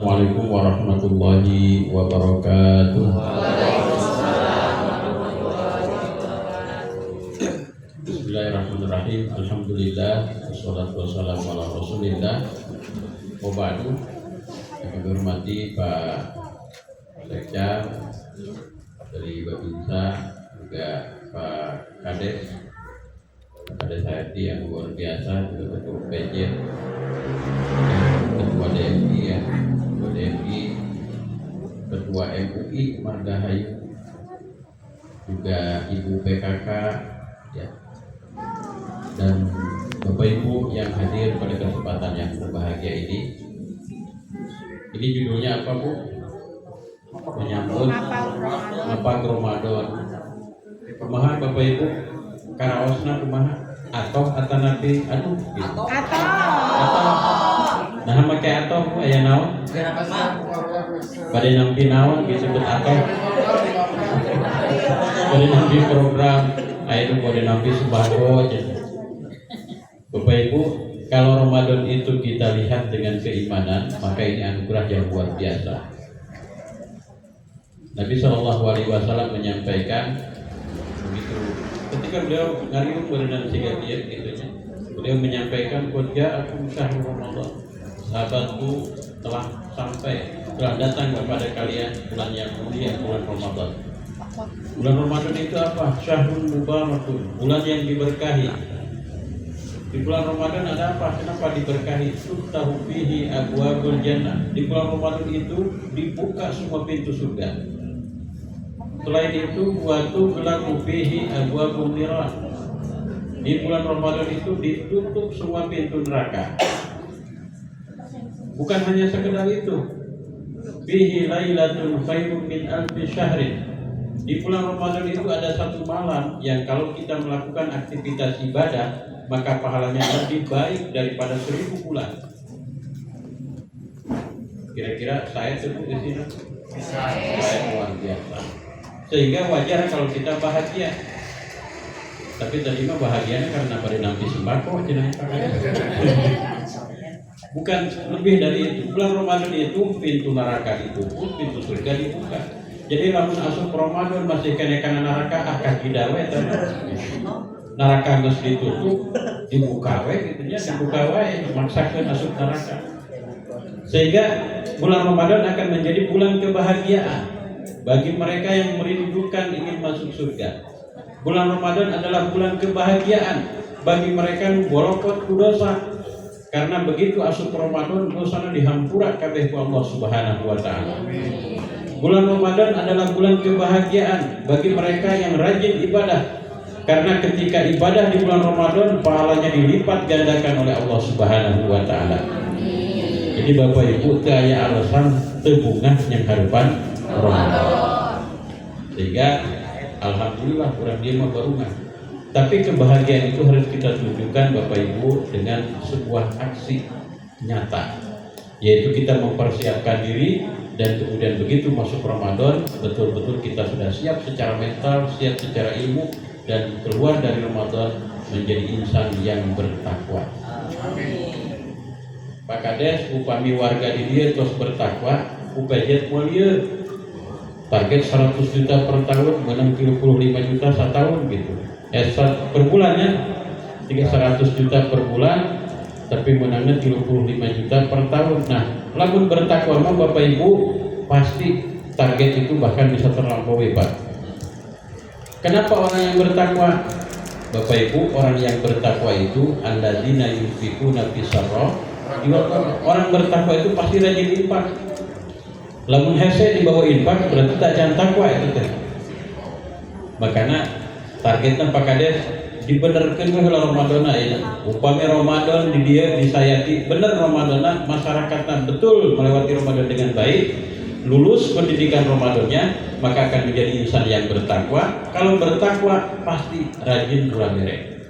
Assalamualaikum warahmatullahi wabarakatuh. Bismillahirrahmanirrahim. Alhamdulillah wassalatu wassalamu ala Rasulillah. Wa ba'du. Kami hormati Pak Sekda dari Babinsa, juga Pak Kades Hayati yang luar biasa, juga Ketua PJ, Ketua DMI ya, Ketua DMI, Ketua MUI Margahayu, juga Ibu PKK ya, dan Bapak Ibu yang hadir pada kesempatan yang berbahagia ini. Ini judulnya apa, Bu? Menyambut Ngapang Ramadan. Kumaha Bapak Ibu? Karaosna kumaha? Atau atanapi aduh gitu. Atau. Nah make atau aya naon? Bade nampi naon disebut atau. Bade nampi program, aya nu bade nampi sembako aja. Bapak Ibu, kalau Ramadan itu kita lihat dengan keimanan, maka ini anugerah yang luar biasa. Nabi SAW menyampaikan begitu ketika beliau ngariung berenang sigatian gitunya, beliau menyampaikan qad aku syahrul Ramadan, sahabatku telah datang kepada kalian bulan yang mulia, bulan Ramadan. Bulan Ramadan itu apa? Syahrul mubarakun, bulan yang diberkahi. Di bulan Ramadan ada apa? Kenapa diberkahi? Tuftahu fihi abwabul jannah. Di bulan Ramadan itu dibuka semua pintu surga. Selain itu, watu gelaku fihi abwabun niran. Di bulan Ramadan itu ditutup semua pintu neraka. Bukan hanya sekedar itu. Fihi lailatun khairun min alfi syahrin. Di bulan Ramadan itu ada satu malam yang kalau kita melakukan aktivitas ibadah, maka pahalanya lebih baik daripada 1000 bulan. Kira-kira saya sebut di sini. Saya luar biasa. Sehingga wajar kalau kita bahagia. Tapi tadi mah bahagianya karena pada nampi sembako aja. Bukan lebih dari itu. Bulan Ramadan itu pintu neraka ditutup, pintu surga dibuka. Jadi lamun asup Ramadan masih kena neraka kaki dawe tadi. Neraka geus ditutup, dibuka we gitu nya, dibuka we maksakeun asup neraka. Sehingga bulan Ramadan akan menjadi bulan kebahagiaan bagi mereka yang merindukan ingin masuk surga. Bulan Ramadan adalah bulan kebahagiaan bagi mereka yang bolokot ku dosa. Karena begitu asup Ramadan dosana dihampura kabeh ku Allah Subhanahu wa taala. Bulan Ramadan adalah bulan kebahagiaan bagi mereka yang rajin ibadah. Karena ketika ibadah di bulan Ramadan pahalanya dilipat gandakan oleh Allah Subhanahu wa taala. Jadi Bapak Ibu teu aya alasan teu bungah yang harupan Ramadan. Sehingga alhamdulillah kurang dia mah barungah. Tapi kebahagiaan itu harus kita tunjukkan Bapak Ibu dengan sebuah aksi nyata, yaitu kita mempersiapkan diri dan kemudian begitu masuk Ramadan betul-betul kita sudah siap secara mental, siap secara ilmu, dan keluar dari Ramadan menjadi insan yang bertakwa. Pak Kades upami warga di dia terus bertakwa, upajet mulia target 100 juta per tahun, menang 35 juta setahun gitu. Per bulannya 100 juta per bulan, tapi menangnya 35 juta per tahun. Nah, lamun bertakwa mah Bapak Ibu pasti target itu bahkan bisa terlampaui, Pak. Kenapa orang yang bertakwa? Bapak Ibu, orang yang bertakwa itu alladzina yunfiquna fis-sarra. Orang bertakwa itu pasti rajin infak. Lamun hese dibawa infak berarti tak jangan takwa itu teh. Makanya targetnya Pak Kades dibenerkeun we heula Ramadana ya. Upami Ramadan di dia disayati bener Ramadana, masyarakatnya betul melewati Ramadan dengan baik, lulus pendidikan Ramadannya, maka akan menjadi insan yang bertakwa. Kalau bertakwa pasti rajin ulah-mere.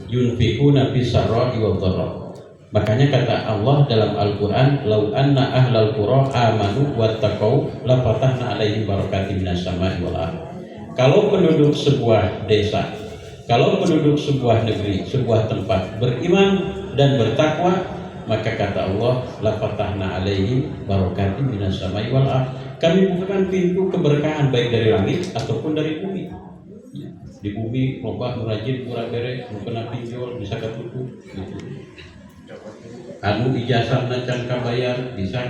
Yunfiquna fis-sarra'i wad-dharra. Makanya kata Allah dalam Al-Quran, lau anna ahlal qura amanu wattaqau la fatahna alaihim barakatim minas sama'i wal ardh. Kalau penduduk sebuah desa, kalau penduduk sebuah negeri, sebuah tempat beriman dan bertakwa, maka kata Allah, la fatahna alaihim barakatin minas samai wal ardh. Kami bukakan pintu keberkahan baik dari langit ataupun dari bumi. Ya, di bumi loba merajin murah bere, kena pinjol bisa katutup gitu. Anu ijazahna can kabayar bisa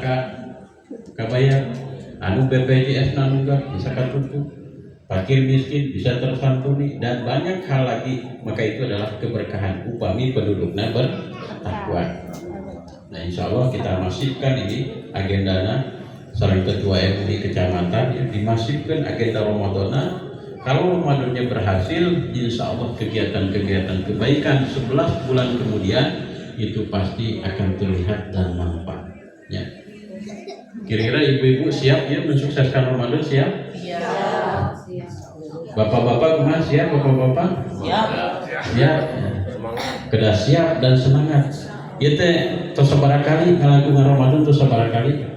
kabayar, anu BPJS nanunggah bisa katutup, fakir miskin bisa tersantuni, dan banyak hal lagi. Maka itu adalah keberkahan upami penduduknya bertakwa. Nah, insya Allah kita masifkan ini agendanya. Sareng ketua MUI kecamatan ya, dimasifkan agenda Ramadan. Kalau Ramadannya berhasil, insya Allah kegiatan-kegiatan kebaikan 11 bulan kemudian itu pasti akan terlihat dan nampak. Ya. Kira-kira ibu-ibu siap ya mensukseskan Ramadan, siap? Siap. Bapak-bapak kemana siap? Bapak-bapak? Siap. Siap. Kedah siap dan semangat. Itu terus sebarang kali ngalakukan Ramadan terus sebarang kali.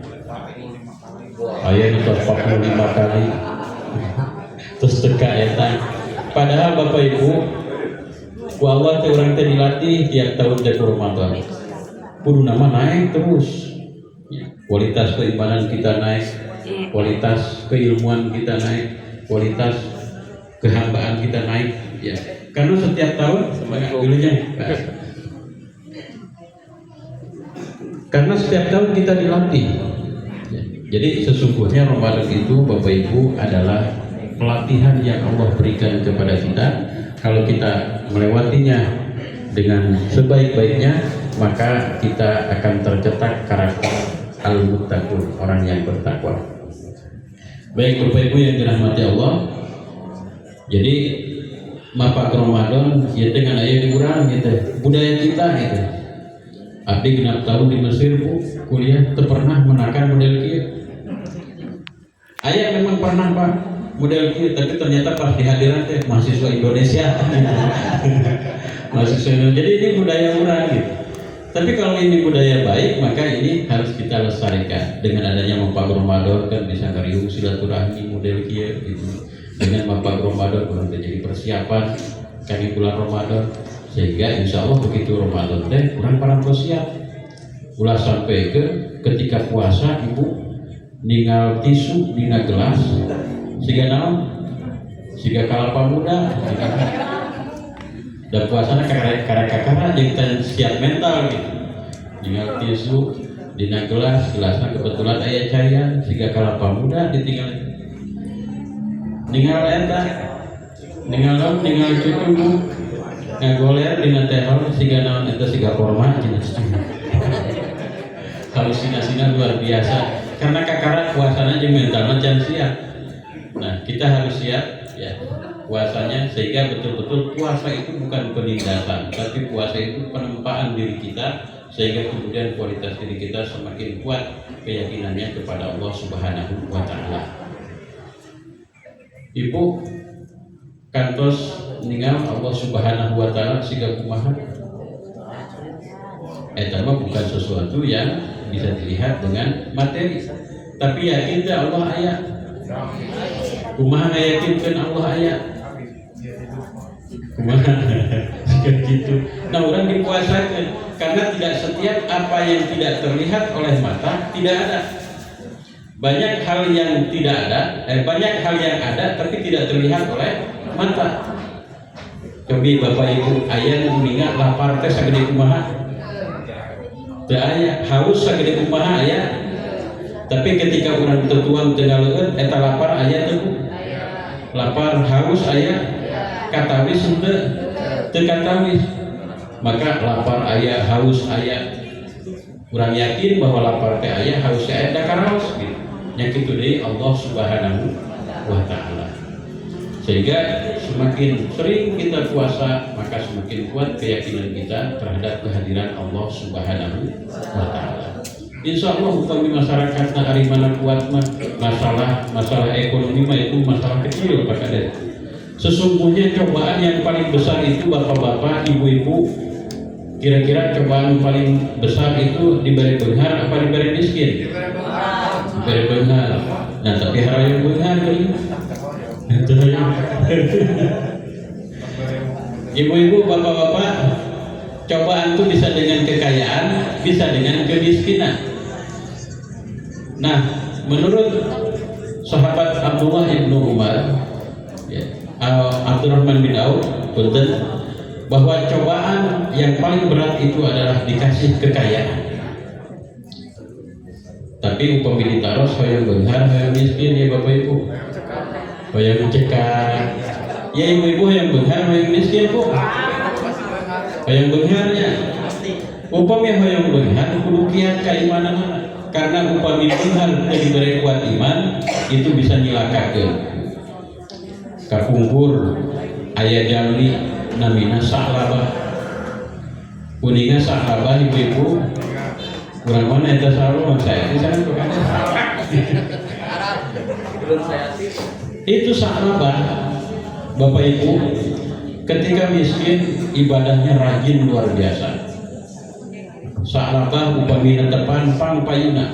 Ayah itu 45 kali. Terus teka eta. Padahal Bapak Ibu, ku Allah teh urang teh dilatih tiap tahun teh Ramadan. Kudu nama naik terus. Kualitas keimanan kita naik, kualitas keilmuan kita naik, kualitas kehambaan kita naik ya. Karena setiap tahun dulunya. Karena setiap tahun kita dilatih. Jadi sesungguhnya Ramadan itu Bapak Ibu adalah pelatihan yang Allah berikan kepada kita. Kalau kita melewatinya dengan sebaik-baiknya, maka kita akan tercetak karakter al-muttaqun, orang yang bertakwa. Baik Bapak Ibu yang dirahmati Allah. Jadi mapa Ramadan ya dengan aya diurang gitu. Budaya kita gitu. Abdi genap tahun di Mesir Bu, kuliah teu pernah menakan model kieu. Aya memang pernah Pak model kieu, tapi ternyata pas dihadiran teh mahasiswa Indonesia. Mahasiswa Indonesia. Jadi ini budaya urang gitu. Tapi kalau ini budaya baik, maka ini harus kita lestarikan. Dengan adanya Mapa Ramadan kan bisa ngariung silaturahmi model kieu gitu. Dengan Mapa Ramadan kurang terjadi persiapan kami bulan Ramadan, sehingga insya Allah begitu Ramadan teh kurang parantos siap. Ulah sampai ketika puasa ibu ninggal tisu dina gelas siga naon siga kalapa muda dan puasana kakara jadi siap mental gitu. Ninggal tisu dina gelasnya kebetulan aya cairan siga kalapa muda ditinggal ninggal eta ninggal cucu ngagoler dina tehol siga naon eta siga korma jenis halusinasinya luar biasa karena kakara puasanya jeung mentalna can siap. Nah, kita harus siap ya puasanya sehingga betul-betul puasa itu bukan penindasan, tapi puasa itu penempaan diri kita sehingga kemudian kualitas diri kita semakin kuat keyakinannya kepada Allah Subhanahu wa taala. Ibu kantos ningal Allah Subhanahu wa taala siga kumaha? Eta mah bukan sesuatu yang bisa dilihat dengan materi, tapi yakin teh Allah aya. Kumaha ngayakinkeun Allah aya? Kumaha gitu. Nah, orang dipuasakan karena tidak setiap apa yang tidak terlihat oleh mata tidak ada. Banyak hal yang tidak ada, banyak hal yang ada tapi tidak terlihat oleh mata. Cobi Bapak Ibu aya nu ningat lapar teh sagede kumaha? Teu aya, haus sagede kumaha aya. Tapi ketika urang tetuang teu ngaleun eta lapar aya teu? Lapar haus aya, katawis teu katawis. Maka lapar aya, haus aya. Urang yakin bahwa lapar teh aya, haus teh aya da karaos gitu. Nya kitu deui Allah Subhanahu wa taala. Sehingga semakin sering kita puasa, maka semakin kuat keyakinan kita terhadap kehadiran Allah Subhanahu wa taala. Insya Allah upami masyarakat hari mana kuat mah masalah ekonomi mah itu masalah kecil Pak Kades. Sesungguhnya cobaan yang paling besar itu bapak-bapak, ibu-ibu, kira-kira cobaan paling besar itu diberi benghar apa diberi miskin? Diberi benghar. Nah tapi harayang benghar ibu-ibu, bapak-bapak, Cobaan itu bisa dengan kekayaan, bisa dengan kemiskinan. Nah, menurut sahabat Abdullah ibnu Umar, ya, Abdurrahman bin Auf, punten, bahwa cobaan yang paling berat itu adalah dikasih kekayaan. Tapi upami ditaros hoyong beunghar, hoyong miskin ya Bapak Ibu. Hoyong cekak. Ya ibu-ibu hoyong beunghar, hoyong miskin Bu. Hoyong beungharnya. Upami hoyong beunghar kudu kiat ka imanana. Karena upami beunghar teu dibere kuat iman, itu bisa nyilakakeun. Kapungkur aya jalmi namina Sa'labah. Kuningan Sa'labah ibu-ibu. Kurang mana eta sarua saya di sana bukan. Itu Sa'labah Bapak Ibu ketika miskin ibadahnya rajin luar biasa. Sa'labah upami netepan pangpayuna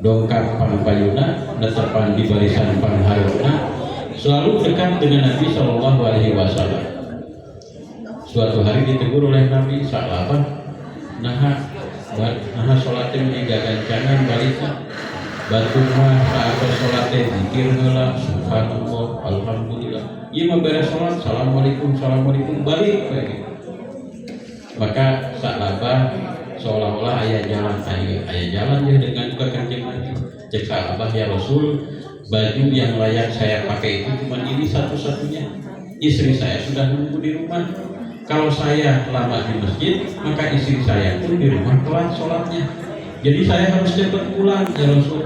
dongkap pangpayuna netepan di barisan pangharuna selalu dekat dengan Nabi Shallallahu Alaihi Wasallam. Suatu hari ditegur oleh Nabi, Sa'labah nah sholatnya meninggal gancangan baliknya batu mah saat sholatnya zikir heula subhanallah alhamdulillah ieu mah beres sholat assalamualaikum balik kayak. Maka Sa'labah seolah-olah aya jalan ya dengan Kanjeng Nabi. Cek Sa'labah, ya Rasul, baju yang layak saya pakai itu cuma ini satu-satunya. Istri saya sudah nunggu di rumah. Kalau saya lama di masjid, maka istri saya pun di rumah telat sholatnya. Jadi saya harus cepat pulang, ya Rasul.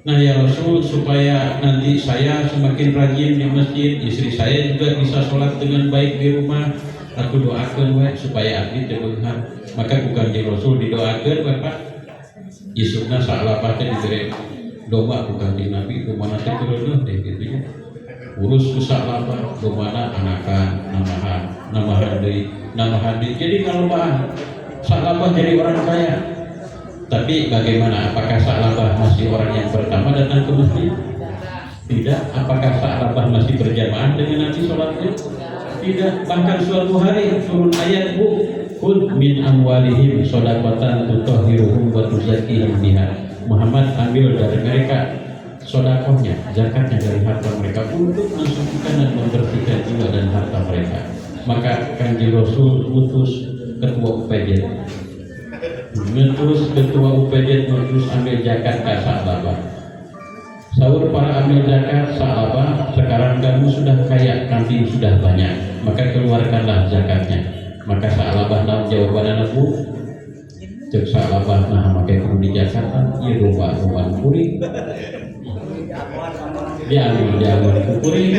Nah ya Rasul, supaya nanti saya semakin rajin di masjid, istri saya juga bisa sholat dengan baik di rumah. Aku doakan supaya abdi terbenghar. Maka bukan di Rasul didoakan Bapak. Isukna Sa'labah teh diberi domba bukan di Nabi, domana teh turun deh gitu ya. Urus ku Sa'labah, domana anakan, namahan deui. Jadi kalau Sa'labah jadi orang kaya. Tapi bagaimana? Apakah Sa'labah masih orang yang pertama datang ke masjid? Tidak. Apakah Sa'labah masih berjamaah dengan Nabi sholatnya? Tidak. Bahkan suatu hari turun ayat Bu, khudh min amwalihim shadaqatan tutahhiruhum wa tuzakkihim biha. Muhammad, ambil dari mereka sedekahnya, zakatnya dari harta mereka untuk mensucikan dan membersihkan jiwa dan harta mereka. Maka Kanjeng Rasul utus ketua UPJ, utus ambil zakat ke Sa'labah. Sahur para ambil zakat, Sa'labah, sekarang kamu sudah kaya, kambing sudah banyak, maka keluarkanlah zakatnya. Maka Sa'labah dalam jawaban Bu, cek Sa'labah nah pakai kudu di Jakarta, ieu rumah kuring. Dia ambil kuring.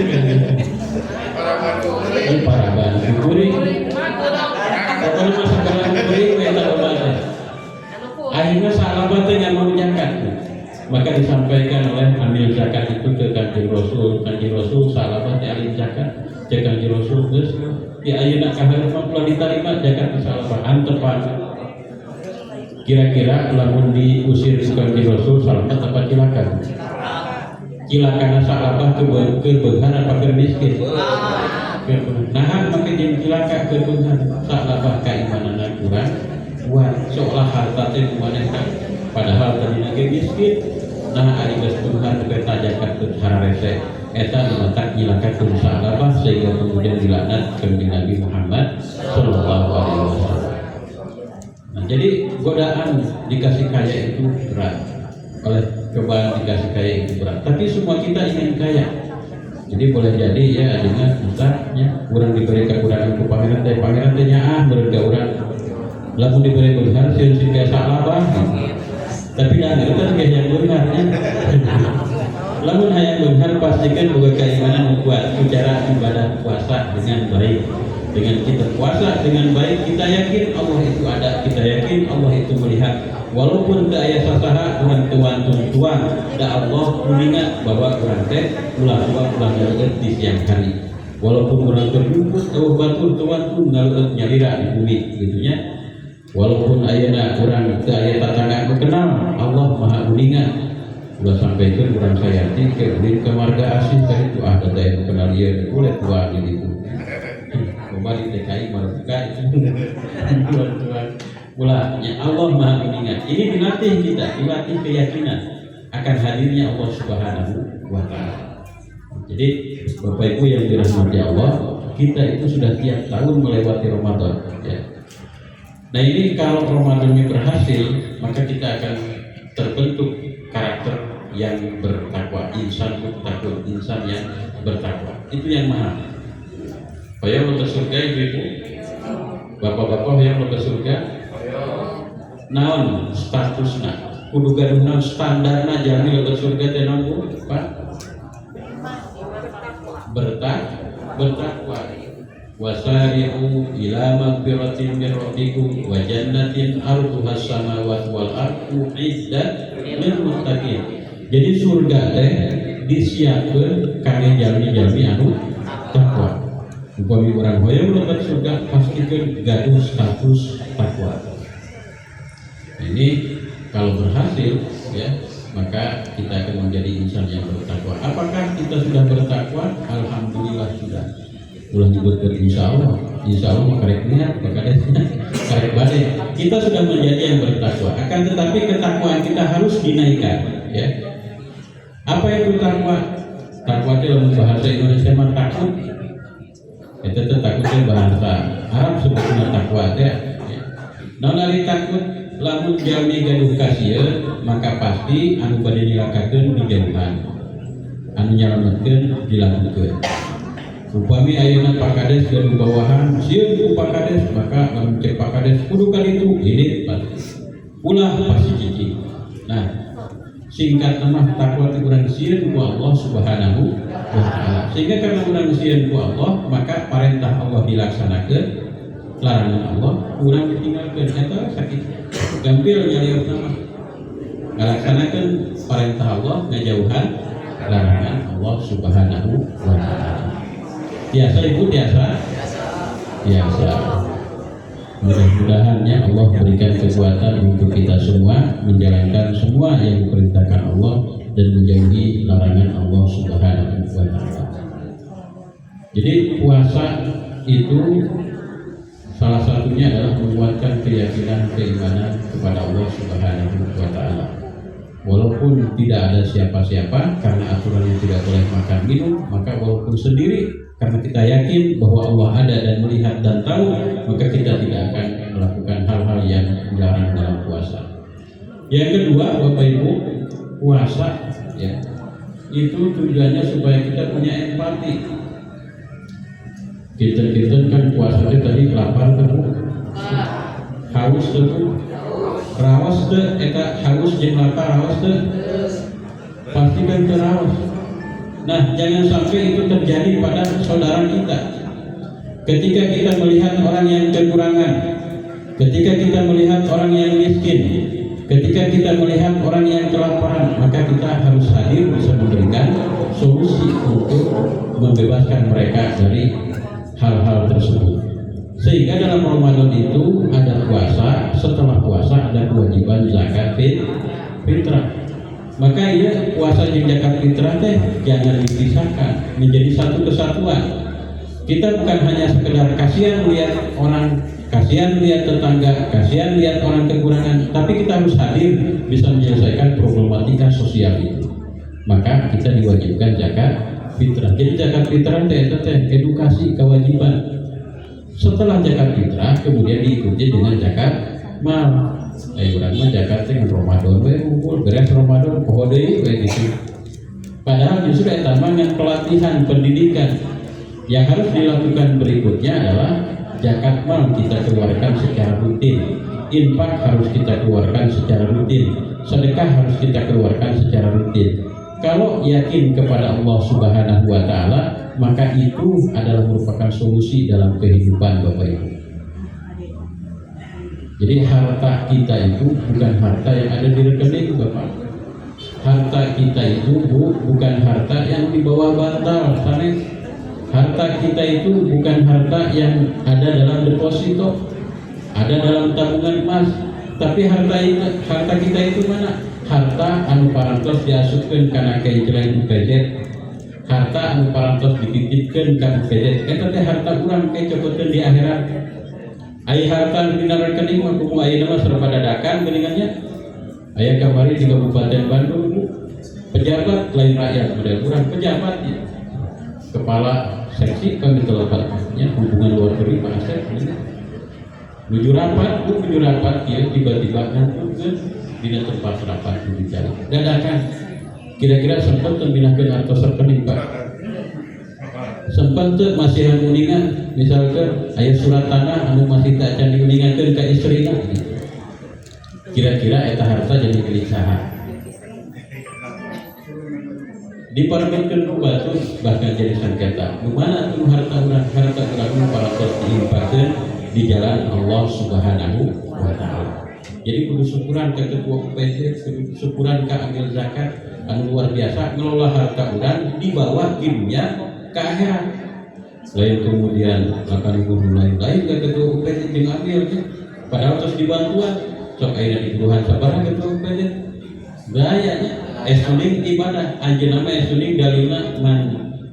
Para bantu kuring. Pokoknya masa kalah kuring eta obatnya. Akhirnya Sa'labah teh mau zakat. Maka disampaikan oleh ambil zakat itu ke Kanjeng Rasul. Kanjeng Rasul Sa'labah teh alih zakat. Cek Kanjeng Rasul geus di ayeuna kahareupna pula diterima zakat di Sa'labah antepan. Kira-kira lamun diusir ke Kanjeng Rasul Sa'labah tepat cilaka. Cilakana Sa'labah ke beunghar apa ke miskin? Nah, maka jeung cilaka ke beunghar Sa'labah ka imanana kurang kuat seolah harta teh manehna padahal tadina ge miskin. Nah, ari geus beunghar teu tajakat teu hararese eta mata nyilakakeun Sa'labah sehingga kemudian dilaknat Kanjeng Nabi Muhammad sallallahu alaihi wasallam. Nah, jadi godaan dikasih kaya itu berat. Oleh cobaan dikasih kaya itu berat. Tapi semua kita ingin kaya. Jadi boleh jadi ya dengan usahanya kurang diberi kekurangan ku pangeran teh nyaah beureun ka urang. Lamun diberi beunghar sieun si Sa'labah. Tapi dah ngeureun ge yang beunghar nya. Lamun hayang beunghar pastikan boga keimanan kuat cara ibadah puasa dengan baik. Dengan kita puasa dengan baik, kita yakin Allah itu ada, kita yakin Allah itu melihat. Walaupun tak aya sasaha urang tuan, da Allah mengingat bahwa urang teh ulah ngaleut di siang hari. Walaupun urang terjemput eueuh batur tuan ngaleut nyalira di bumi gitu nya. Walaupun ayeuna urang teu aya tatangga kenal, Allah Maha mengingat. Ulah sampaikeun urang sayati ke ulin ke marga asih ka itu ada teh kenal ieu kulit tua di ditu. Kembali DKI Marga Tuhan. Ulah, ya Allah Maha mengingat. Ini dilatih keyakinan akan hadirnya Allah Subhanahu wa Ta'ala. Jadi Bapak Ibu yang dirahmati Allah, kita itu sudah tiap tahun melewati Ramadan. Ya. Nah ini kalau Ramadannya berhasil, maka kita akan terbentuk karakter yang bertakwa, insan bertakwa, insan yang bertakwa. Itu yang mahal. Bayar lepas surga ibu-ibu, bapak-bapak yang lepas surga. Naon statusna, kudu gaduh naon standarna jami lepas surga teh naon Pak? Bertakwa. Wasari'u ila magfiratin min rabbikum wa jannatin arduhas samawati wal ardu iddat lil muttaqin. Jadi surga teh disiapkeun kangge jalmi-jalmi anu takwa. Upami urang hoyong lebat surga pastikeun gaduh status takwa. Ini kalau berhasil ya, maka kita akan menjadi insan yang bertakwa. Apakah kita sudah bertakwa? Alhamdulillah sudah. Ulah nyebutkan insya Allah karek niat, karek badai. Kita sudah menjadi yang bertakwa. Akan tetapi ketakwaan kita harus dinaikkan. Ya. Apa itu takwa? Takwa itu dalam bahasa Indonesia mah takut. Itu takutnya bahasa Arab sebutnya takwa ya. Non ari takut lamun jalmi gaduh kasieun maka pasti anu bade nilakakeun dijauhan. Anu nyalametkeun dilakukeun. Upami ayeuna Pakades gaduh bawahan sieun ku Pakades maka lamun cek Pakades kudu kalitu ini ulah pasti cici. Nah, singkat nama takwa itu urang sieun ku Allah Subhanahu wa Ta'ala. Sehingga karena urang sieun ku Allah, maka perintah Allah dilaksanakeun, larangan Allah urang ditinggalkeun. Eta sakit gampil nyarios nama. Ngalaksanakeun perintah Allah, ngajauhan larangan Allah Subhanahu wa Ta'ala. Biasa ibu biasa. Mudah-mudahan ya Allah berikan kekuatan untuk kita semua menjalankan semua yang diperintahkan Allah dan menjauhi larangan Allah Subhanahu wa Ta'ala. Jadi puasa itu salah satunya adalah menguatkan keyakinan keimanan kepada Allah Subhanahu wa Ta'ala. Walaupun tidak ada siapa-siapa karena aturan yang tidak boleh makan minum, maka walaupun sendiri karena kita yakin bahwa Allah ada dan melihat dan tahu, maka kita tidak akan melakukan hal-hal yang dilarang dalam puasa. Yang kedua, Bapak Ibu, puasa ya, itu tujuannya supaya kita punya empati. Kita kan puasa itu tadi lapar tuh, haus tuh, rawas tuh, eta haus jeung lapar rawas tuh, pasti kan terawas. Nah, jangan sampai itu terjadi pada saudara kita. Ketika kita melihat orang yang kekurangan, ketika kita melihat orang yang miskin, ketika kita melihat orang yang kelaparan, maka kita harus hadir bisa memberikan solusi untuk membebaskan mereka dari hal-hal tersebut. Sehingga dalam Ramadan itu ada puasa, setelah puasa ada kewajiban zakat fitrah. Maka ya puasa jeung zakat fitrah teh jangan dipisahkan, menjadi satu kesatuan. Kita bukan hanya sekedar kasihan melihat orang, kasihan melihat tetangga, kasihan melihat orang kekurangan, tapi kita harus hadir bisa menyelesaikan problematika sosial itu. Maka kita diwajibkan zakat fitrah. Jadi zakat fitrah teh edukasi kewajiban. Setelah zakat fitrah kemudian diikuti dengan zakat mal. Urang mah zakat teh Ramadan we kumpul beres Ramadan poho deui we gitu. Padahal justru eta mah pelatihan pendidikan yang harus dilakukan berikutnya adalah zakat mal kita keluarkan secara rutin, infak harus kita keluarkan secara rutin, sedekah harus kita keluarkan secara rutin. Kalau yakin kepada Allah Subhanahu wa Ta'ala, maka itu adalah merupakan solusi dalam kehidupan Bapak Ibu. Jadi harta kita itu bukan harta yang ada di rekening Bapak. Harta kita itu bukan harta yang dibawa bantal sanes. Harta kita itu bukan harta yang ada dalam deposito, ada dalam tabungan emas. Tapi harta kita itu mana? Harta anu parantos diasupkeun kana kenceleng budget. Harta anu parantos dititipkeun ka budget. Eta teh harta urang ke cokoteun di akhirat. Ai harta dina rekening mah kumu ayeuna mah serba dadakan geuningannya. Aya kamari di Kabupaten Bandung pejabat lain rakyat model kurang pejabat ya. Kepala seksi kami telepatnya hubungan luar negeri Pak Asep menuju rapat ya tiba-tiba ngantuk dina tempat rapat bicara dadakan kira-kira sempat membinahkeun hartos rekening Pak sempat tuh masih uningan misalkan aya surat tanah anu masih tak can diuningankeun ka istrina kira-kira eta harta jadi milik saha diperkenkan ku batu bahkan jadi sengketa dimana tuh harta urang para tos diimpatkeun di jalan Allah Subhanahu wa Ta'ala. Jadi kudu syukuran ke ketua UPJ, kudu syukuran ke amil zakat anu luar biasa ngelola harta urang dibawa di dunia ke akhirat. Lain kemudian akan lain ke ketua UPJ jeung amil padahal terus dibantuan sok ayeuna di Tuhan sabaraha ketua UPJ. Gayanya suning ibadah anjeunna mah suning dalilna man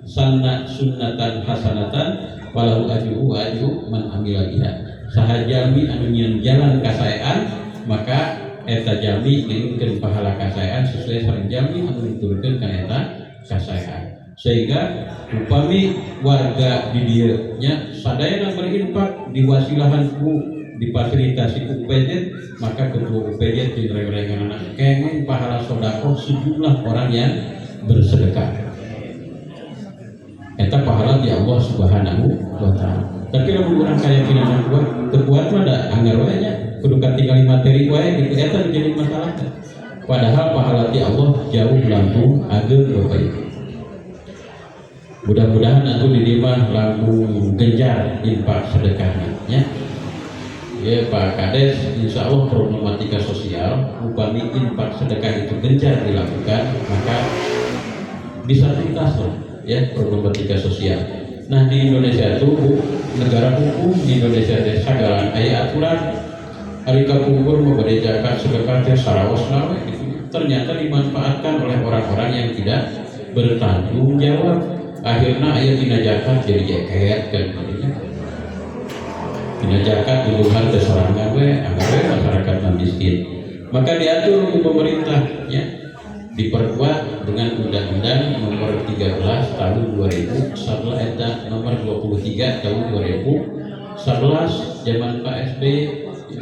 sanna sunnatan hasanatan walau ajru man amila biha sahajalmi anu nyieun jalan kasaean maka eta jalmi ngiringkeun pahala kasaean sesuai sareng jalmi anu diturunkeun ka eta kasaean sehingga upami warga di dieu nya sadayana berinfak diwasilahan ku difasilitasi UPJ maka ketua UPJ direng-rengan kenging pahala sedekah sejumlah orang yang bersedekah eta pahala di Allah Subhanahu wa Ta'ala. Tapi lamun urang keyakinan kuat mah da anggar wae nya kudu katingali materi wae gitu eta menjadi masalah. Padahal pahala di Allah jauh langkung ageung Bapak Ibu. Mudah-mudahan atuh di dieu mah langkung genjar infak sedekahna nya. Ya Pak Kades, insya Allah problematika sosial upami infak sedekah itu gencar dilakukan maka bisa tuntas loh ya problematika sosial. Nah di Indonesia itu negara hukum di Indonesia teh sagalan aya aturan hari kapungkur memberi zakat sedekah teh saraos nawe gitu. Ternyata dimanfaatkan oleh orang-orang yang tidak bertanggung jawab. Akhirnya aya dina zakat jadi jeket kan dina zakat tuduhan teh sorangan we anggar masyarakat miskin. Maka diatur oleh pemerintah ya diperkuat dengan Undang-Undang Nomor 13 Tahun 2000 sabla eta Nomor 23 Tahun 2011 zaman Pak SBY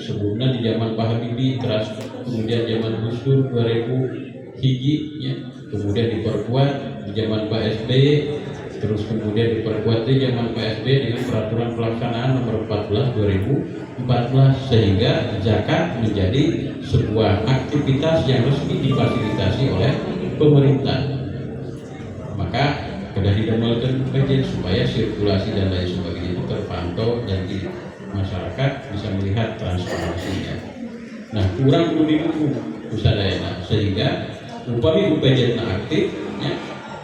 sebelumnya di zaman Pak Habibie terus kemudian zaman Gus Dur 2000 hiji ya kemudian diperkuat di zaman Pak SBY terus kemudian diperkuat di zaman Pak SBY dengan peraturan pelaksanaan Nomor 14 2014 sehingga zakat menjadi sebuah aktivitas yang resmi difasilitasi oleh pemerintah. Maka sudah didemelkan UPJ supaya sirkulasi dan lain sebagainya itu terpantau dan di masyarakat bisa melihat transparansinya. Nah, kurang kudu didukung usadayana sehingga upami UPJ aktif ya,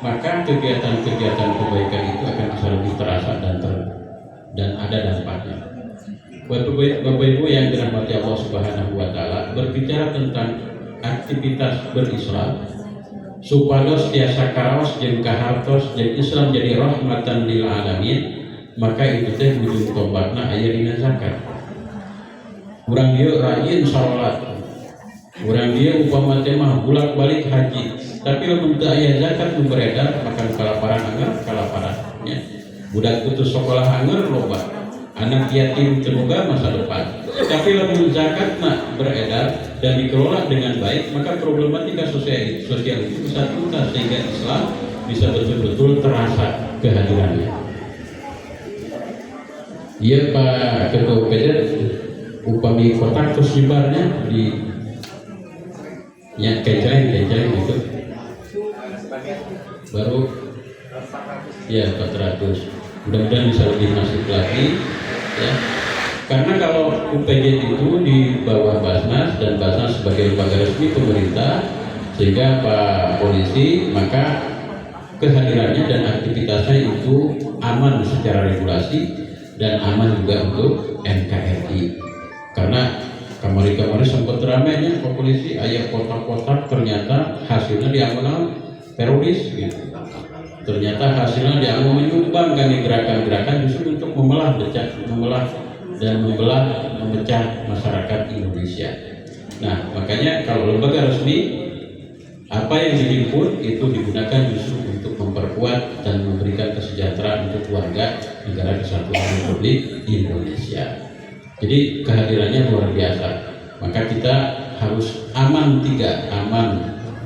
maka kegiatan-kegiatan kebaikan itu akan bisa lebih terasa dan ada dampaknya. Bapak Ibu yang dirahmati Allah Subhanahu wa Ta'ala, berbicara tentang aktivitas berislam supados tiasa karaos jeung kahartos jeung Islam jadi rahmatan lil alamin, maka itu teh ujung tombakna aya dina zakat. Urang dieu rajin salat, urang dieu upama teh mah bolak-balik haji, tapi lamun teu aya zakat nu beredar maka kalaparan kalaparan nya. Budak putus sekolah anger loba, anak yatim terbuka masa depan. Tapi lamun zakatna beredar dan dikelola dengan baik, maka problematika sosial itu bisa tuntas sehingga Islam bisa betul-betul terasa kehadirannya. Iya Pak Ketua UPJ, upami kotak terus nyebarnya di keceleng itu baru ya 400. Mudah-mudahan bisa lebih masif lagi ya. Karena kalau UPJ itu di bawah Basnas dan Basnas sebagai lembaga resmi pemerintah sehingga Pak Polisi maka kehadirannya dan aktivitasnya itu aman secara regulasi dan aman juga untuk NKRI. Karena kemarin sempat ramainya Pak Polisi ayah kotak-kotak ternyata hasilnya dianggap teroris gitu. Ternyata hasilnya dianggap menyumbang kan gerakan-gerakan justru untuk memelah dan memecah masyarakat Indonesia. Nah, makanya kalau lembaga resmi, apa yang dihimpun itu digunakan justru untuk memperkuat dan memberikan kesejahteraan untuk warga negara kesatuan Republik Indonesia. Jadi kehadirannya luar biasa. Maka kita harus aman aman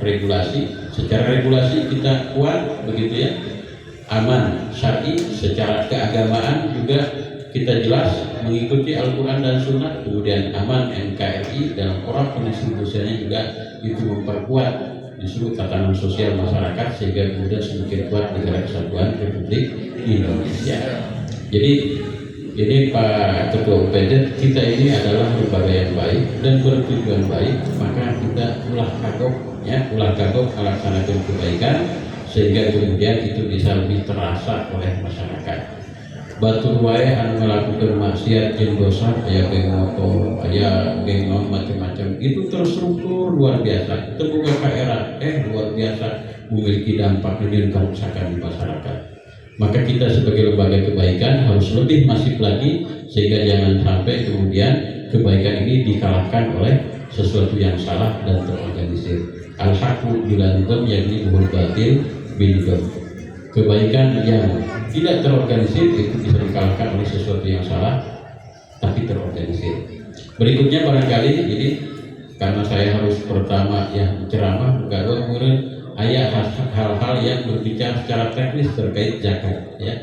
regulasi. Secara regulasi kita kuat, begitu ya. Aman syar'i, secara keagamaan juga kita jelas mengikuti Al-Quran dan Sunnah. Kemudian aman NKRI dalam pola pendistribusiannya juga itu memperkuat justru tatanan sosial masyarakat sehingga kemudian semakin kuat negara kesatuan Republik Indonesia. Jadi ini Pak Ketua UPD, kita ini adalah lembaga yang baik dan bertujuan baik, maka kita ulah kagok melaksanakan kebaikan sehingga kemudian itu bisa lebih terasa oleh masyarakat. Batur wae anu melakukan maksiat jeung dosa aya geng motor, aya geng macam-macam, itu terstruktur luar biasa, terbuka ke era luar biasa memiliki dampak dan kerusakan di masyarakat. Maka kita sebagai lembaga kebaikan harus lebih masif lagi sehingga jangan sampai kemudian kebaikan ini dikalahkan oleh sesuatu yang salah dan terorganisir. Al-haqqu bila nidam yakni buhul batil bil. Kebaikan yang tidak terorganisir itu bisa dikalahkan oleh sesuatu yang salah tapi terorganisir. Berikutnya barangkali ini karena saya harus pertama yang ceramah bukan kemudian ayat hal-hal yang berbicara secara teknis terkait zakat ya.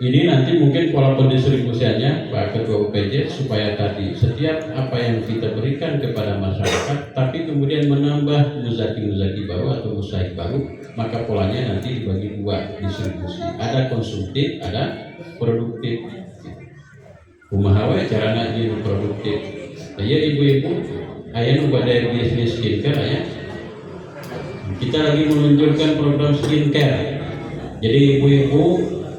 Ini nanti mungkin pola pendistribusiannya Pak Ketua UPJ supaya tadi setiap apa yang kita berikan kepada masyarakat tapi kemudian menambah muzaki baru atau musaik baru, maka polanya nanti dibagi dua distribusi, ada konsumtif, ada produktif. Kumaha we carana ieu produktif. Aya ibu-ibu aya nu bade bisnis skincare aya. Kita lagi meluncurkan program skincare. Jadi ibu-ibu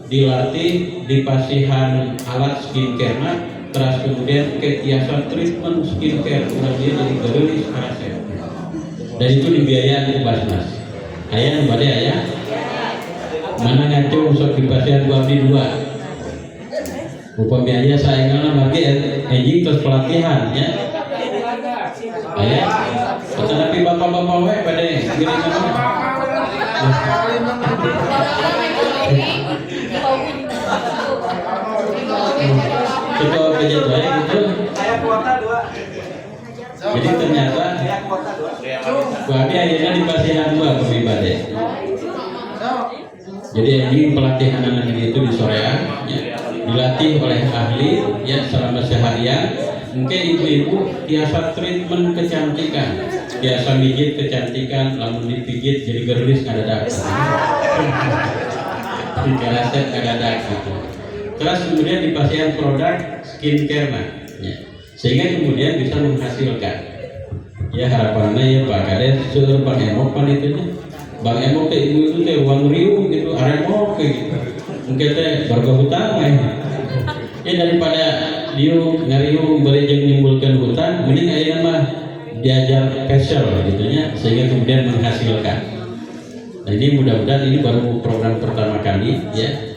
dilatih dipasihan alat skincare terus kemudian kegiatan treatment skincare kemudian dia jadi gelis karasep dan itu dibiayai oleh Basnas. Ayah bade ayah mana ngaco sok dipasihan gua abdi dua upami ayah sainganna bagi anjing terus pelatihan ya ayah tetapi bapak-bapak we bade gini Ketua PJT itu jadi ternyata kami akhirnya dipasihan dua pemibade. Jadi ini pelatihan anak ini itu di sorean ya, dilatih oleh ahli ya selama seharian. Mungkin ibu-ibu biasa treatment kecantikan, biasa mijit kecantikan, lalu dipijit jadi gelis ngadadak. Dikaraset ngadadak gitu. Terus kemudian dipasihan produk skincare ya. Sehingga kemudian bisa menghasilkan. Ya harapannya ya Pak Kades suruh Bang Emok pan itu nya. Bang Emok teh ibu itu teh uang riu gitu, aremok gitu. Mungkin teh warga hutang ya daripada diu ngariu bari jeung nimbulkeun hutang, mending ayeuna mah diajar special gitu nya sehingga kemudian menghasilkan. Nah ini mudah-mudahan ini baru program pertama kali ya.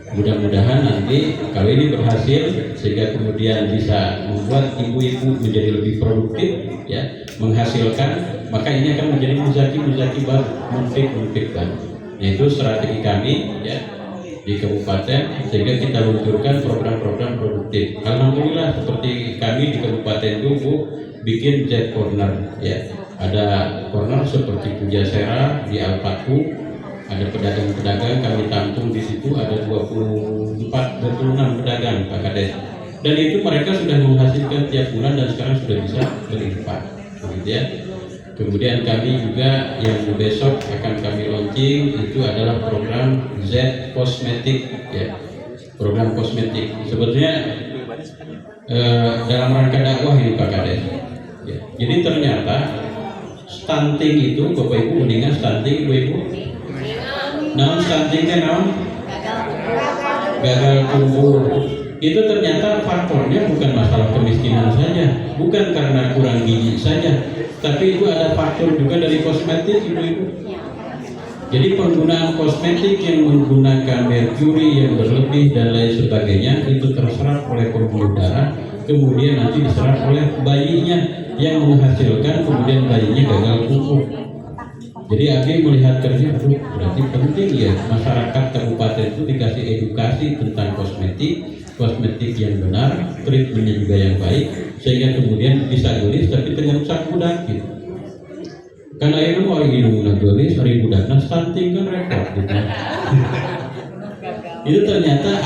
Mudah-mudahan nanti kalau ini berhasil sehingga kemudian bisa membuat ibu-ibu menjadi lebih produktif ya, menghasilkan, maka ini akan menjadi muzaki baru, muntik baru. Yaitu strategi kami ya di kabupaten sehingga kita luncurkan program-program produktif. Alhamdulillah seperti kami di Kabupaten Dubu bikin Z Corner ya. Ada corner seperti Pujasera di Al-Fathu. Ada pedagang-pedagang kami tampung di situ ada 26 pedagang Pak Kades. Dan itu mereka sudah menghasilkan tiap bulan dan sekarang sudah bisa berinfak, begitu ya. Kemudian kami juga yang besok akan kami launching itu adalah program Z Kosmetik ya. Program kosmetik. Sebetulnya dalam rangka dakwah ini Pak Kades. Ya. Jadi ternyata stunting itu Bapak Ibu mendingan stunting Ibu. Namun stuntingnya namun gagal tumbuh itu ternyata faktornya bukan masalah kemiskinan saja, bukan karena kurang gizi saja, tapi itu ada faktor juga dari kosmetik ibu-ibu. Jadi penggunaan kosmetik yang menggunakan merkuri yang berlebih dan lain sebagainya itu terserap oleh pembuluh darah, kemudian nanti diserap oleh bayinya yang menghasilkan kemudian bayinya gagal tumbuh. Jadi Abi melihat kerja itu berarti penting ya masyarakat kabupaten itu dikasih edukasi tentang kosmetik yang benar, treatmentnya juga yang baik, sehingga kemudian bisa gelis tapi dengan sak budak gitu. Karena itu mau ingin gelis, hari budaknya stunting kan repot gitu. Itu ternyata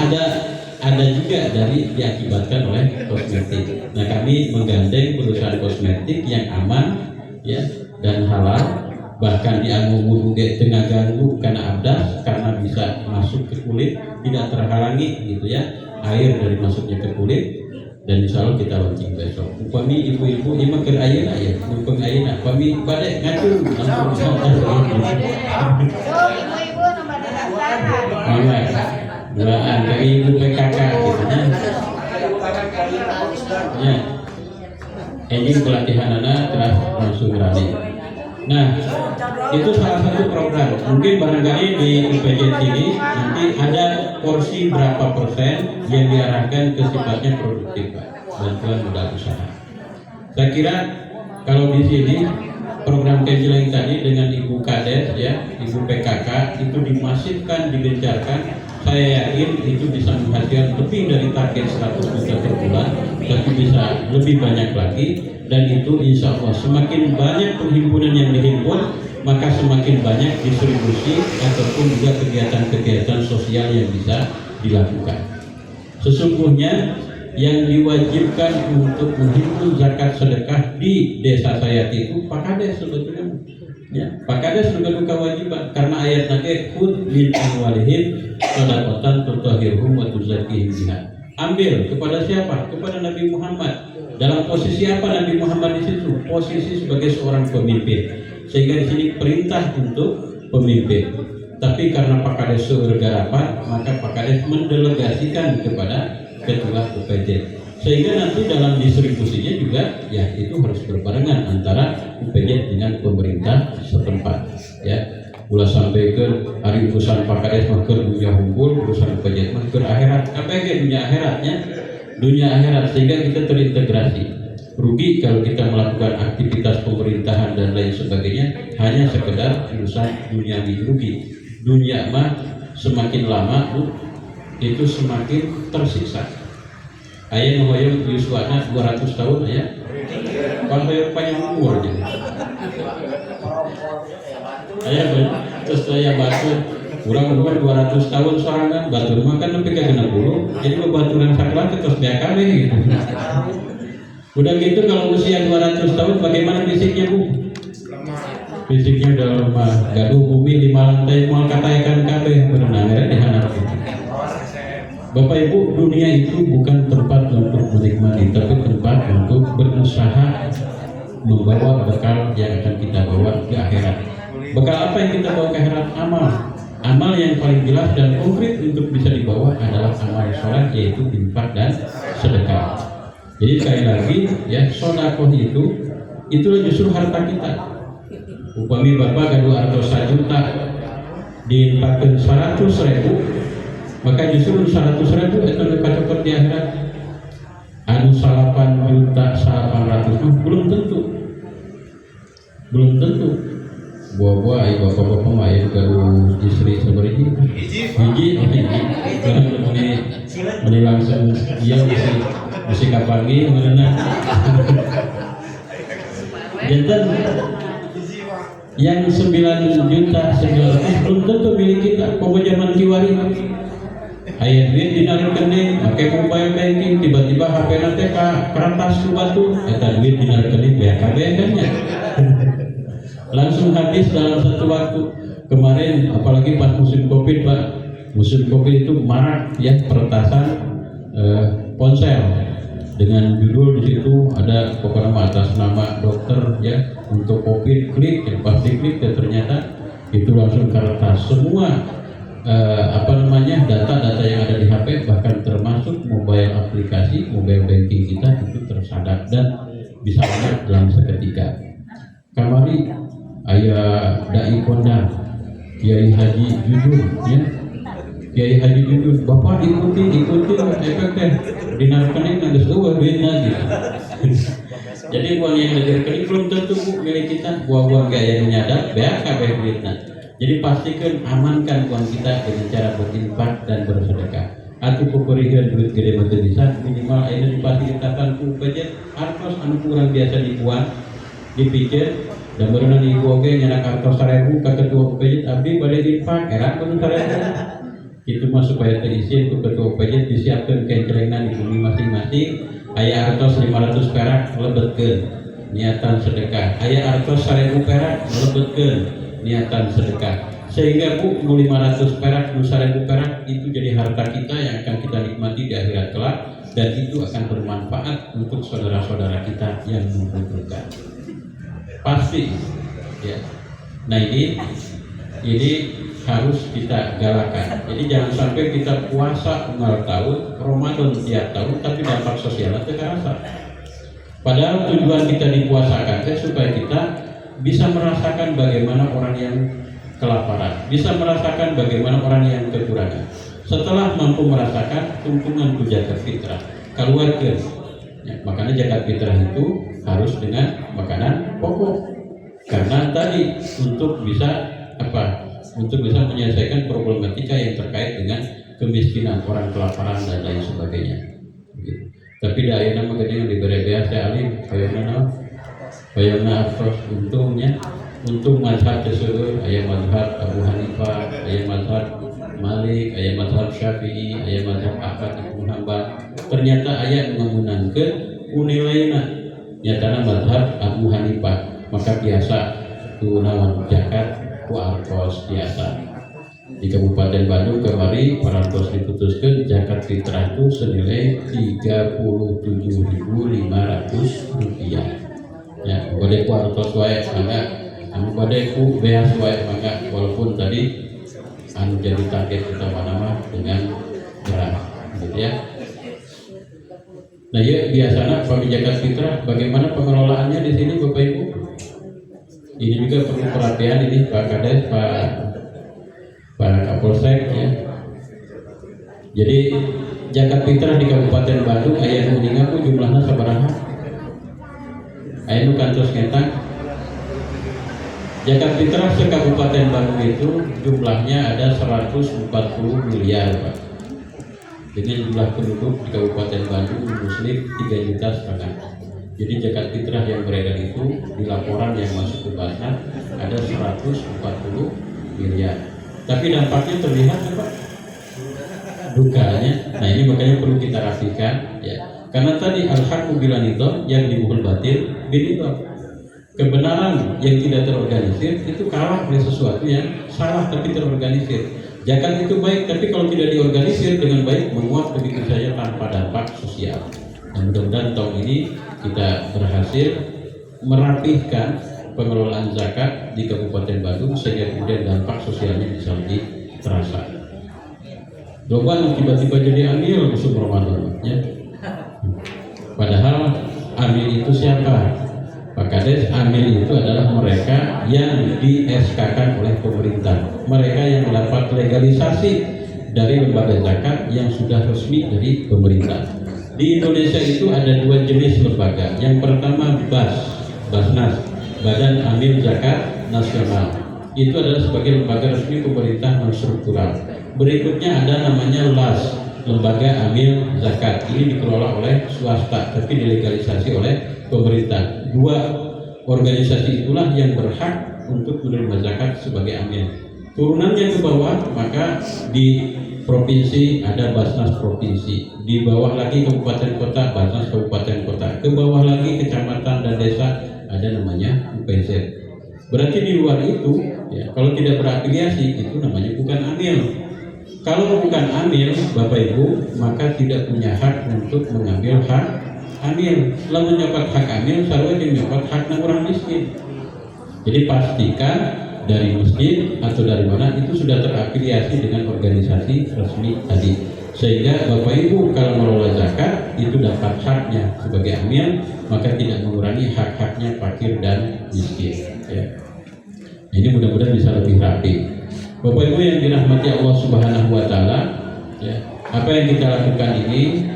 ada juga dari diakibatkan oleh kosmetik. Nah kami menggandeng perusahaan kosmetik yang aman ya dan halal, bahkan dianggu wudhu tengah ganggu karena abdas, karena bisa masuk ke kulit tidak terhalangi gitu ya air dari masuknya ke kulit. Dan insya Allah kita launching besok. Upami ibu-ibu ima keur ayeuna ya, mumpung ayeuna pami bade ngacung langsung ibu-ibu nu bade daftaran. Doaan dari ibu PKK gitu nya. Ya. Ini pelatihanana terus langsung rame. Nah, itu salah satu program. Mungkin barangkali di UPJ ini nanti ada porsi berapa persen yang diarahkan ke sifatnya produktif, Pak, bantuan modal usaha. Saya kira kalau di sini program counseling tadi dengan Ibu Kades ya, Ibu PKK itu dimasifkan, digencarkan. Saya yakin itu bisa menghasilkan lebih dari target 100 juta per bulan, tapi bisa lebih banyak lagi. Dan itu insya Allah semakin banyak perhimpunan yang dihimpun, maka semakin banyak distribusi ataupun juga kegiatan-kegiatan sosial yang bisa dilakukan. Sesungguhnya yang diwajibkan untuk menghimpun zakat sedekah di desa saya itu Pak Kades sebetulnya. Ya, Pak Kades juga kewajiban karena ayat nanti khudz min amwalihim shadaqatan tutahhiruhum wa tuzakkihim biha. Ambil kepada siapa? Kepada Nabi Muhammad. Dalam posisi apa Nabi Muhammad di situ? Posisi sebagai seorang pemimpin. Sehingga di sini perintah untuk pemimpin. Tapi karena Pak Kades seurgarapan, maka Pak Kades mendelegasikan kepada ketua UPJ. Sehingga nanti dalam distribusinya juga ya itu harus berbarengan antara UPJ dengan pemerintah setempat. Ya, ulah sampaikan hari urusan Pak Kades maker dunia hukum, urusan UPJ maker akhirat. Apa yang dunia akhiratnya? Dunia akhirat, sehingga kita terintegrasi. Rugi kalau kita melakukan aktivitas pemerintahan dan lain sebagainya hanya sekedar urusan duniawi. Rugi. Dunia mah semakin lama itu semakin tersiksa. Ayah ngoyong yuswana 200 tahun ya. Kalau yang panjang umur jadi. Ayah terus saya batu kurang umur 200 tahun sorangan batu rumah kan sampai ke 60. Jadi bebaturan saklar terus BKB gitu. Udah gitu kalau usia 200 tahun bagaimana fisiknya Bu? Fisiknya udah lemah. Gaduh bumi 5 lantai mau katakan KB berenang di hanap. Bapak Ibu, dunia itu bukan tempat untuk menikmati, tapi tempat untuk berusaha membawa bekal yang akan kita bawa ke akhirat. Bekal apa yang kita bawa ke akhirat? Amal. Amal yang paling jelas dan konkret untuk bisa dibawa adalah amal sholat, yaitu infak dan sedekah. Jadi sekali lagi ya, sedekah itulah justru harta kita. Upami Bapak gaduh harta 1 juta diinfakkan 100.000, maka justru 100.000 itu dipacokkan di akhirat. Anu 8.800.000 belum tentu. Buah-buah ayo bapak-bapak mah ayo gaduh istri seberiji hiji meni langsung dia mesti kapangi mengenai jantan yang 9 juta belum tentu milik kita. Pemajaman kiwari ayat duit dinalirkan deh pakai mobile banking, tiba-tiba HP nanti kertas ku batu eta duit dinalirkan deh BKB kan ya langsung habis dalam satu waktu. Kemarin apalagi pas musim Covid Pak, musim Covid itu marak ya peretasan ponsel dengan judul di situ ada pokoknya atas nama dokter ya untuk Covid, klik ya, pas diklik ya ternyata itu langsung kertas semua data-data yang ada di HP, bahkan termasuk mobile aplikasi, mobile banking kita itu tersadap dan bisa banyak dalam seketika. Kamari ayah dai kondang Kiai Haji Jujur ya. Kiai Haji Jujur, Bapak ikuti efek teh dina rekening geus eueuh duitna gitu. Jadi uang yang ada di rekening belum tentu milik kita, buah-buah gaya nyadap beak kabeh duitna. Jadi pastikan amankan uang kita dengan cara berinfak dan bersedekah. Atuh pupurihkeun duit gede mah teu bisa, minimal aya difasilitakan ku budget artos anu kurang biasa dibuang dipikir dan berenang ibu oge nyanak artos 1000 ka ketua budget abdi bade infak era kudu 1000. Itu mah supaya terisi untuk ketua budget disiapkeun kencerengna di bumi masing-masing. Aya artos 500 perak lebetkeun niatan sedekah, aya artos 1000 perak lebetkeun niatan sedekah, sehingga Bu 500 perak, 1000 perak itu jadi harta kita yang akan kita nikmati di akhirat kelak, dan itu akan bermanfaat untuk saudara-saudara kita yang membutuhkan. Pasti ya. Nah ini harus kita galakan. Jadi jangan sampai kita puasa ngal tahun, Ramadan tiap tahun, tapi dampak sosialnya terasa. Padahal tujuan kita dipuasakan supaya kita bisa merasakan bagaimana orang yang kelaparan, bisa merasakan bagaimana orang yang kekurangan. Setelah mampu merasakan tuntunan zakat fitrah, keluarga. Ya, makanya zakat fitrah itu harus dengan makanan pokok. Karena tadi untuk bisa apa? Untuk bisa menyelesaikan problematika yang terkait dengan kemiskinan, orang kelaparan dan lain sebagainya. Gitu. Tapi dah ayana mah gede diberi biasa alim, bayangna afros untungnya, untung mazhab tersebut, aya mazhab Abu Hanifah, aya mazhab Malik, aya mazhab Syafi'i, aya mazhab Ahmad bin Hanbal. Ternyata aya mengunakeun unilaina nyatana mazhab Abu Hanifah, maka biasa kunaon zakat ku artos biasa. Di Kabupaten Bandung kemarin parantos diputuskan zakat fitrah itu senilai Rp37.500. Ya, boleh ku artos wae mangga, anu boleh ku beas wae mangga, walaupun tadi anu jadi target kita nama dengan beras, gitu ya. Nah ya biasanya kami zakat fitrah bagaimana pengelolaannya di sini Bapak Ibu? Ini juga perlu perhatian ini Pak Kades, Pak Kapolsek ya. Jadi zakat fitrah di Kabupaten Bandung aya nu ningaku jumlahnya sabaraha? Aya nu kantos ngetang. Zakat fitrah se Kabupaten Bandung itu jumlahnya ada 140 miliar Pak. Dengan jumlah penduduk di Kabupaten Bandung muslim 3,5 juta. Jadi zakat fitrah yang beredar itu di laporan yang masuk ke Basnas ada 140 miliar. Tapi dampaknya terlihat Pak, dukanya. Nah ini makanya perlu kita rapikan ya. Karena tadi al-haqqu bilanidham yang dibukul batil binidham. Kebenaran yang tidak terorganisir itu kalah oleh sesuatu yang salah tapi terorganisir. Zakat itu baik, tapi kalau tidak diorganisir dengan baik menguap begitu saja tanpa dampak sosial. Dan mudah-mudahan tahun ini kita berhasil merapihkan pengelolaan zakat di Kabupaten Bandung sehingga kemudian dampak sosialnya bisa lebih terasa. Doban tiba-tiba jadi amil musim Ramadan ya. Padahal amil itu siapa? Pak Kades, amil itu adalah mereka yang di-SK-kan oleh pemerintah, mereka yang mendapat legalisasi dari lembaga zakat yang sudah resmi dari pemerintah. Di Indonesia itu ada 2 jenis lembaga. Yang pertama Basnas, Badan Amil Zakat Nasional. Itu adalah sebagai lembaga resmi pemerintah non struktural. Berikutnya ada namanya LAS, Lembaga Amil Zakat. Ini dikelola oleh swasta tapi dilegalisasi oleh pemerintah. 2 organisasi itulah yang berhak untuk menerima zakat sebagai amil. Turunannya ke bawah, maka di provinsi ada Basnas provinsi, di bawah lagi kabupaten kota, Basnas kabupaten kota, ke bawah lagi kecamatan dan desa ada namanya UPZ. Berarti di luar itu ya, kalau tidak berafiliasi itu namanya bukan amil. Kalau bukan amil Bapak Ibu, maka tidak punya hak untuk mengambil hak amil. Lalu menyokot hak amil sarua jeung nyokot hak orang miskin. Jadi pastikan dari masjid atau dari mana itu sudah terafiliasi dengan organisasi resmi tadi, sehingga Bapak Ibu kalau mengelola zakat itu dapat haknya sebagai amil, maka tidak mengurangi hak-haknya fakir dan miskin ya. Ini mudah-mudahan bisa lebih rapi. Bapak Ibu yang dirahmati Allah Subhanahu wa taala, ya, apa yang kita lakukan ini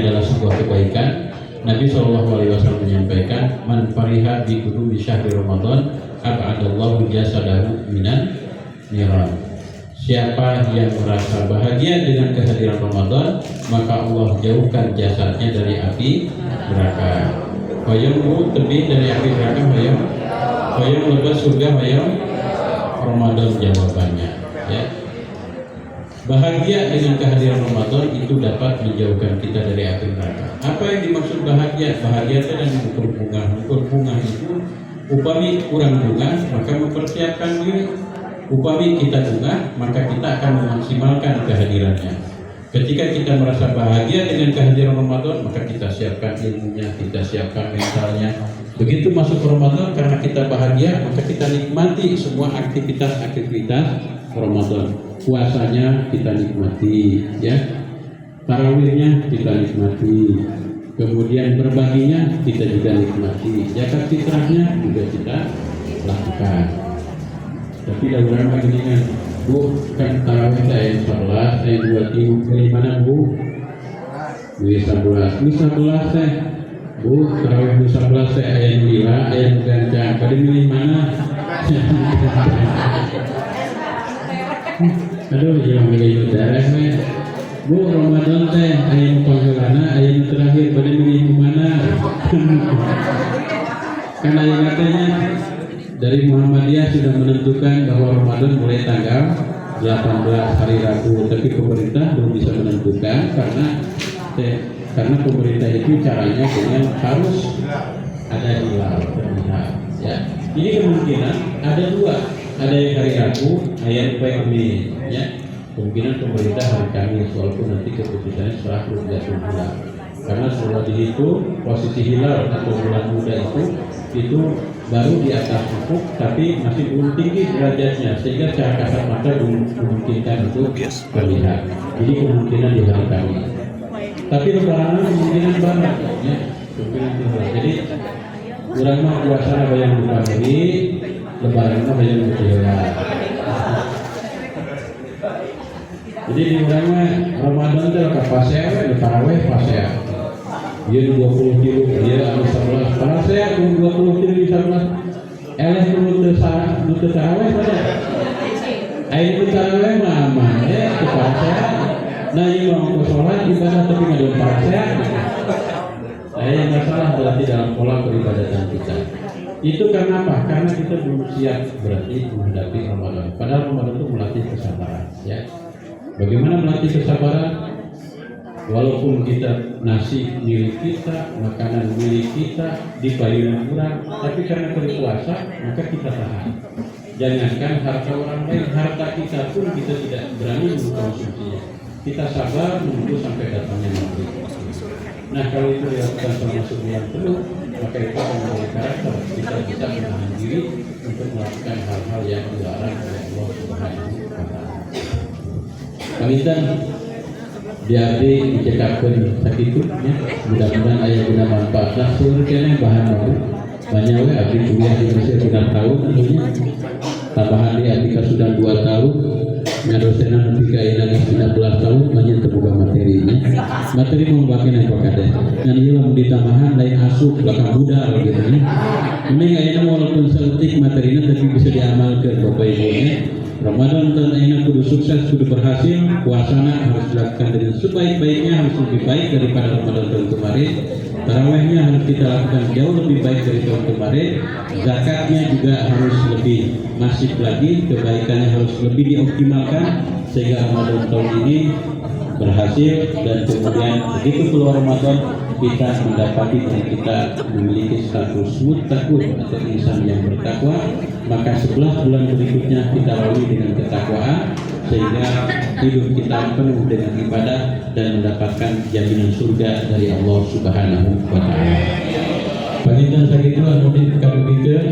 adalah sebuah kebaikan. Nabi SAW menyampaikan, man fariha bi qudumi syahri Ramadan ab'adallahu jasadahu minan niran. Siapa yang merasa bahagia dengan kehadiran Ramadan, maka Allah jauhkan jasadnya dari api neraka. Hoyong tebih dari api neraka, hoyong lepas surga, hoyong Ramadan jawabannya. Ya. Bahagia dengan kehadiran Ramadan itu dapat menjauhkan kita dari api neraka. Apa yang dimaksud bahagia? Bahagia itu dan mengukur bunga. Mengukur bunga itu upami kurang bunga, maka mempersiapkan diri. Upami kita bunga, maka kita akan memaksimalkan kehadirannya. Ketika kita merasa bahagia dengan kehadiran Ramadan, maka kita siapkan ilmunya, kita siapkan mentalnya. Begitu masuk Ramadan, karena kita bahagia, maka kita nikmati semua aktivitas Ramadan. Puasanya kita nikmati, ya. Tarawihnya kita nikmati. Kemudian berbaginya kita juga nikmati. Zakat fitrahnya juga kita lakukan. Tapi dalam begini kan, Bu, kan tarawih ayat 11, ayat 23, dari mana Bu? 11 teh. Bu, tarawih 11 teh ayat 2, ayat gancang. Pada milih mana? Aduh, yang milih darah teh. Bu, Ramadan teh ayat panggelana, ayat terakhir pada milih mana? Kan ayat katanya dari Muhammadiyah sudah menentukan bahwa Ramadan mulai tanggal 18 hari Rabu, tapi pemerintah belum bisa menentukan karena pemerintah itu caranya dengan harus ada hilal terlihat. Ya, ini kemungkinan ada dua, ada yang hari Rabu, ayat Kamis, ya. Kemungkinan pemerintah hari Kamis, walaupun nanti keputusannya setelah ru'yatul hilal. Karena setelah dihitung posisi hilal atau bulan muda itu baru di atas ufuk, tapi masih belum tinggi derajatnya, sehingga secara kasat mata belum memungkinkan untuk terlihat. Jadi kemungkinan di hari Kamis. Tapi lebaran kemungkinan banget, ya. Kemungkinan tinggi. Jadi kurang mah puasa bayang bukan diri, lebaran mah bayang hilal. Jadi di orang mah Ramadan itu ke pasea, di tarawih pasea. Dia 20 kilo, dia 11. Kalau saya 20 kilo di 11. Eleh menurut tarawih pada. Air tarawih mah aman ya, ke pasea. Nah, ini mau ke sholat ibadah tapi nggak ada pasea. Yang masalah berarti dalam pola peribadatan kita. Itu karena apa? Karena kita belum siap berarti menghadapi Ramadan. Padahal Ramadan itu melatih kesabaran, ya. Bagaimana melatih kesabaran? Walaupun kita nasi milik kita, makanan milik kita, dibayar kurang, tapi karena berpuasa maka kita tahan. Jangankan harta orang lain, harta kita pun kita tidak berani mengkonsumsinya. Kita sabar menunggu sampai datangnya maghrib. Nah, kalau itu dilakukan termasuk bulan penuh, maka itu akan menjadi karakter kita bisa menahan diri untuk melakukan hal-hal yang dilarang oleh Allah Subhanahu wa taala. Kalian diari dicekapkan sakitnya, mudah-mudahan ayah guna manfaat. Nah, sebenarnya bahan baru banyak we abdi kuliah di Mesir 9 tahun tentunya. Tambahan di abdi sudah 2 tahun. Ngadosena nepi ka ayeuna 19 tahun banyak terbuka materinya. Materi mau bagian apa kade. Ngan ieu lamun ditambahan lain asup belakang budal gitu nya. Mending ayeuna walaupun seutik materina tapi bisa diamalkeun Bapak Ibu nya. Ramadan dan ayeuna kudu sukses, kudu berhasil, puasana harus dilakukan dengan sebaik-baiknya, harus lebih baik daripada Ramadan tahun kemarin. Tarawihnya harus kita lakukan jauh lebih baik dari tahun kemarin. Zakatnya juga harus lebih masif lagi, kebaikannya harus lebih dioptimalkan sehingga Ramadan tahun ini berhasil, dan kemudian begitu keluar Ramadan kita mendapati dan kita memiliki status muttaqun atau insan yang bertakwa, maka 11 bulan berikutnya kita lalui dengan ketakwaan sehingga hidup kita penuh dengan ibadah dan mendapatkan jaminan surga dari Allah Subhanahu wa taala. Panjenengan sakitu anu dikabulkeun,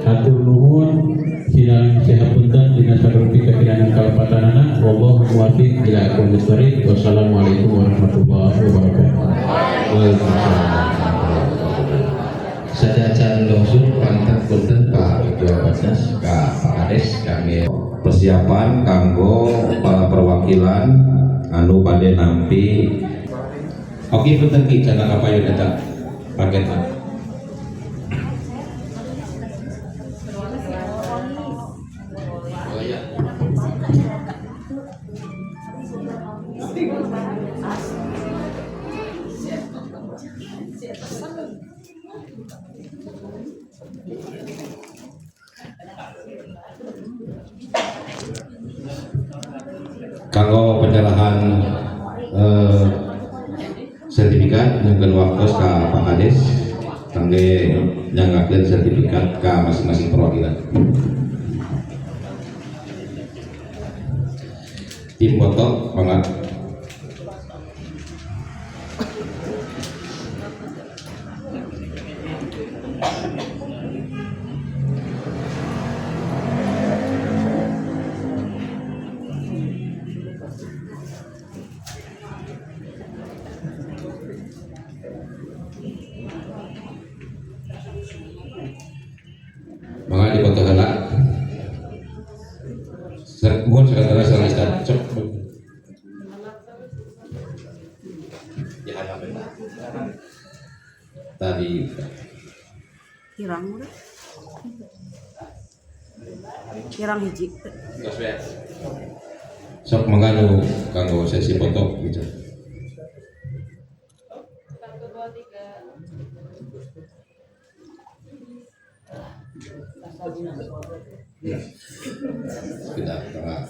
hatur nuhun, silang sehapunten dina sarupi kakiranan kalpatanana. Wallahu muwaffiq ila aqwamit thoriq. Wassalamualaikum warahmatullahi wabarakatuh. Waalaikumsalam. Saja can langsung pantang punten Pak Ketua. Bagas ka Pak Kades kami persiapan kanggo para perwakilan anu bade nampi. Oke, punten ki kana kapayon eta paketan. Kalau penyerahan sertifikat mungkin waktu ke Pak Kades kangge nyanggakeun sertifikat ke masing-masing perwakilan. Tim foto banget. Mangga dipoto heula. Mohon sekretariat salah Ustaz. Cok. Ya tadi Hirang udah. Hirang hiji. Geus beres. Sok mangga nu kanggo sesi foto gitu. Tidak tengah.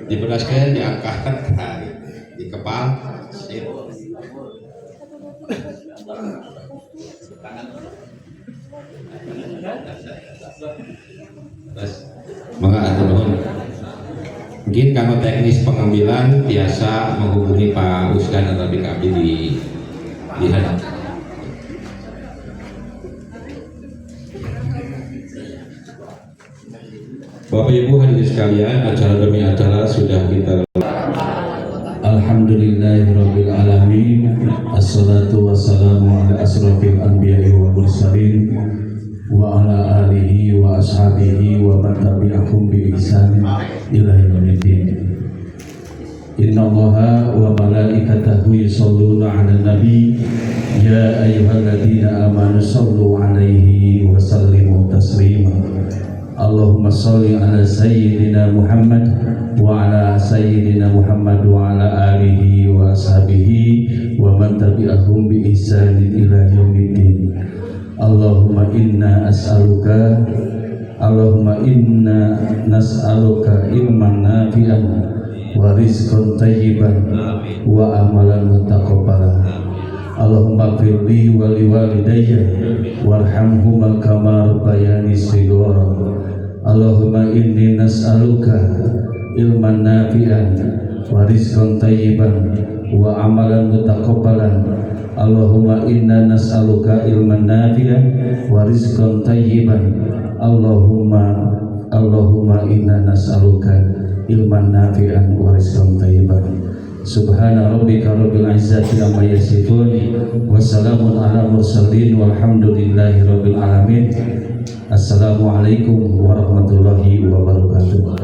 Diberaskan, diangkat, di kepala, sip. Terus, maka atur nuhun. Mungkin kanggo teknis pengambilan biasa menghubungi Pak Usdan atau BKB di hadap. Bapak Ibu hadirin sekalian, acara demi acara sudah kita. Alhamdulillahirabbil alamin. Assalatu wassalamu ala asrofil anbiya'i wal mursalin wa ala alihi wa ashabihi wa man tabi'ahum bi ihsan ila yaumiddin. Innallaha wa malaikatahu yusholluna 'alan nabi ya ayyuhalladzina amanu shallu 'alaihi wa sallimu taslima. Allahumma sholli ala sayyidina Muhammad wa ala sayyidina Muhammad wa ala alihi wa ashabihi wa man tabi'ahum bi ihsanin ila yaumiddin. Allahumma inna nas'aluka ilman nafi'an wa rizqan thayyiban wa amalan mutaqabbalan. Allahumma firli wa liwalidayya warhamhuma kama rabbayani shighara. Allahumma inni nas'aluka ilman nafi'an wa rizqan thayyiban wa amalan mutaqabbalan. Allahumma inna nas'aluka ilman nafi'an wa rizqan thayyiban. Allahumma inna nas'aluka ilman nafi'an wa rizqan thayyiban. Subhana rabbika rabbil izzati amma yasifun wa salamun ala mursalin walhamdulillahi rabbil alamin. Assalamualaikum warahmatullahi wabarakatuh.